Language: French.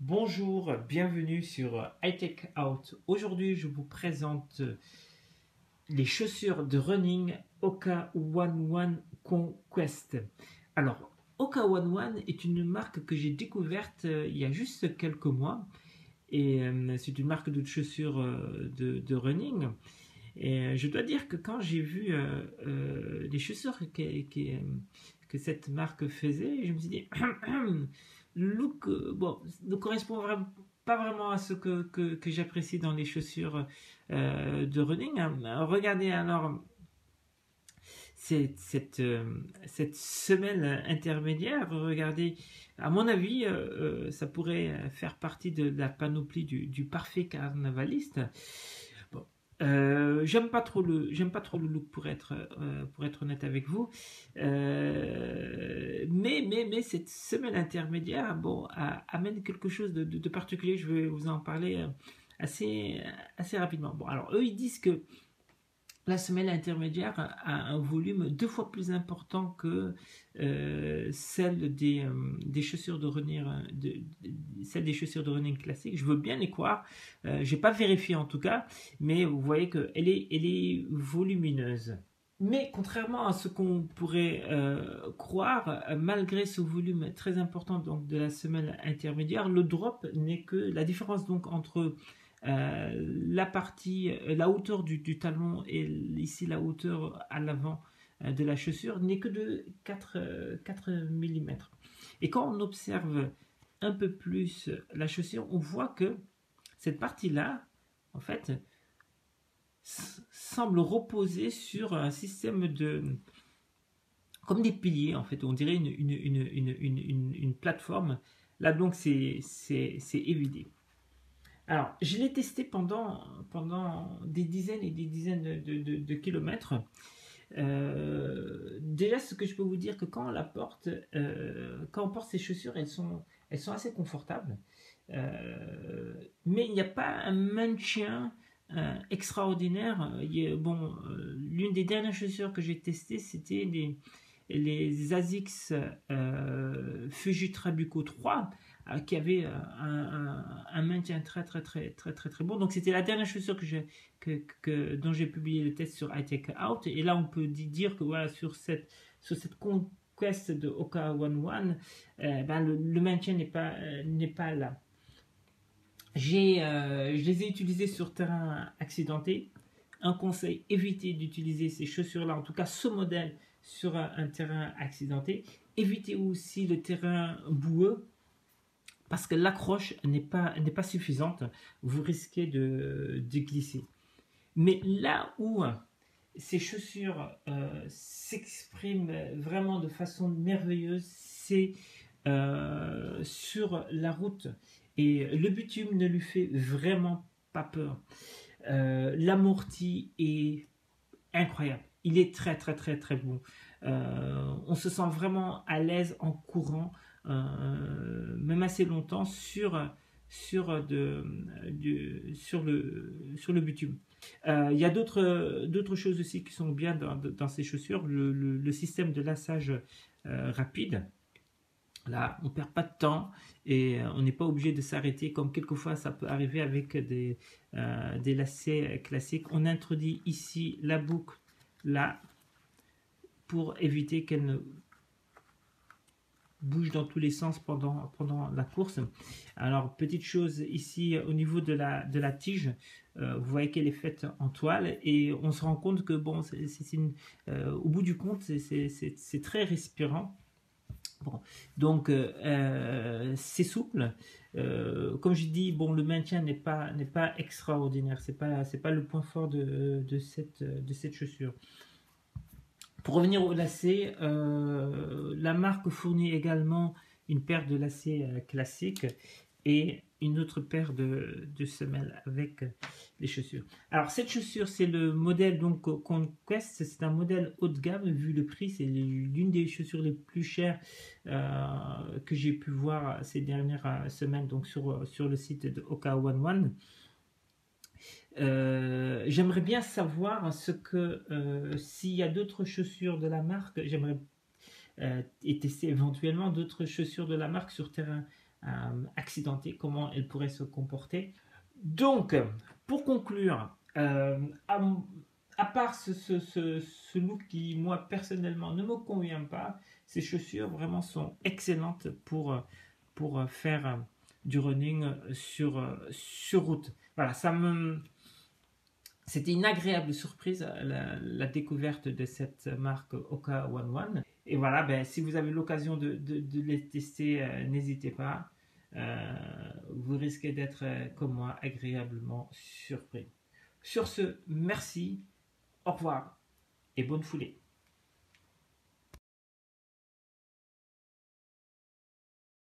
Bonjour, bienvenue sur Hightech Out. Aujourd'hui, je vous présente les chaussures de running Oka One One Conquest. Alors, Oka One One est une marque que j'ai découverte il y a juste quelques mois. Et c'est une marque de chaussures de running. Et je dois dire que quand j'ai vu les chaussures que cette marque faisait, je me suis dit, le look bon, ne correspond pas vraiment à ce que j'apprécie dans les chaussures de running. Regardez alors cette semelle intermédiaire. Regardez, à mon avis, ça pourrait faire partie de la panoplie du parfait carnavaliste. Bon, j'aime pas trop le look pour être honnête avec vous. Mais cette semaine intermédiaire, bon, amène quelque chose de particulier. Je vais vous en parler assez, assez rapidement. Bon, alors eux, ils disent que la semelle intermédiaire a un volume 2 fois plus important que celle des chaussures de running, celle des chaussures de running classiques. Je veux bien les croire. J'ai pas vérifié en tout cas, mais vous voyez elle est volumineuse. Mais contrairement à ce qu'on pourrait croire, malgré ce volume très important donc, de la semelle intermédiaire, le drop n'est que la différence donc entre la hauteur du talon et ici la hauteur à l'avant de la chaussure n'est que de 4 mm. Et quand on observe un peu plus la chaussure, on voit que cette partie-là, en fait, semble reposer sur un système comme des piliers, en fait, on dirait une plateforme. Là, donc, c'est évidé. Alors, je l'ai testé pendant des dizaines et des dizaines de kilomètres. Déjà, ce que je peux vous dire, que quand on la porte, quand on porte ces chaussures, elles sont assez confortables. Mais il n'y a pas un maintien extraordinaire. L'une des dernières chaussures que j'ai testées, c'était les ASICS Fujitrabuco 3 qui avait un maintien très bon. Donc c'était la dernière chaussure dont j'ai publié le test sur iTech Out. Et là on peut dire que voilà, sur cette conquest de Oka One One, le maintien n'est pas là. Je les ai utilisés sur terrain accidenté. Un conseil, évitez d'utiliser ces chaussures-là, en tout cas ce modèle, sur un terrain accidenté. Évitez aussi le terrain boueux, parce que l'accroche n'est pas suffisante. Vous risquez de glisser. Mais là où ces chaussures s'expriment vraiment de façon merveilleuse, c'est sur la route. Et le bitume ne lui fait vraiment pas peur. L'amorti est incroyable. Il est très bon. On se sent vraiment à l'aise en courant, même assez longtemps sur le bitume. Il y a d'autres choses aussi qui sont bien dans ces chaussures. Le système de lassage rapide. Là, on ne perd pas de temps et on n'est pas obligé de s'arrêter comme quelquefois ça peut arriver avec des lacets classiques. On introduit ici la boucle là pour éviter qu'elle ne bouge dans tous les sens pendant la course. Alors, petite chose ici au niveau de la tige, vous voyez qu'elle est faite en toile et on se rend compte que bon, au bout du compte, c'est très respirant. Bon, donc c'est souple. Comme je dis, bon, le maintien n'est pas extraordinaire. C'est pas le point fort de cette chaussure. Pour revenir au lacet, la marque fournit également une paire de lacets classiques et une autre paire de semelles avec les chaussures. Alors cette chaussure, c'est le modèle donc Conquest, c'est un modèle haut de gamme. Vu le prix, c'est l'une des chaussures les plus chères que j'ai pu voir ces dernières semaines donc sur le site de Oka One One. J'aimerais bien savoir s'il y a d'autres chaussures de la marque. J'aimerais et tester éventuellement d'autres chaussures de la marque sur terrain accidentée, comment elle pourrait se comporter. Donc, pour conclure, à part ce look qui, moi, personnellement, ne me convient pas, ces chaussures vraiment sont excellentes pour faire du running sur route. Voilà, c'était une agréable surprise, la découverte de cette marque Oka One One. Et voilà, ben, si vous avez l'occasion de les tester, n'hésitez pas. Vous risquez d'être, comme moi, agréablement surpris. Sur ce, merci, au revoir et bonne foulée.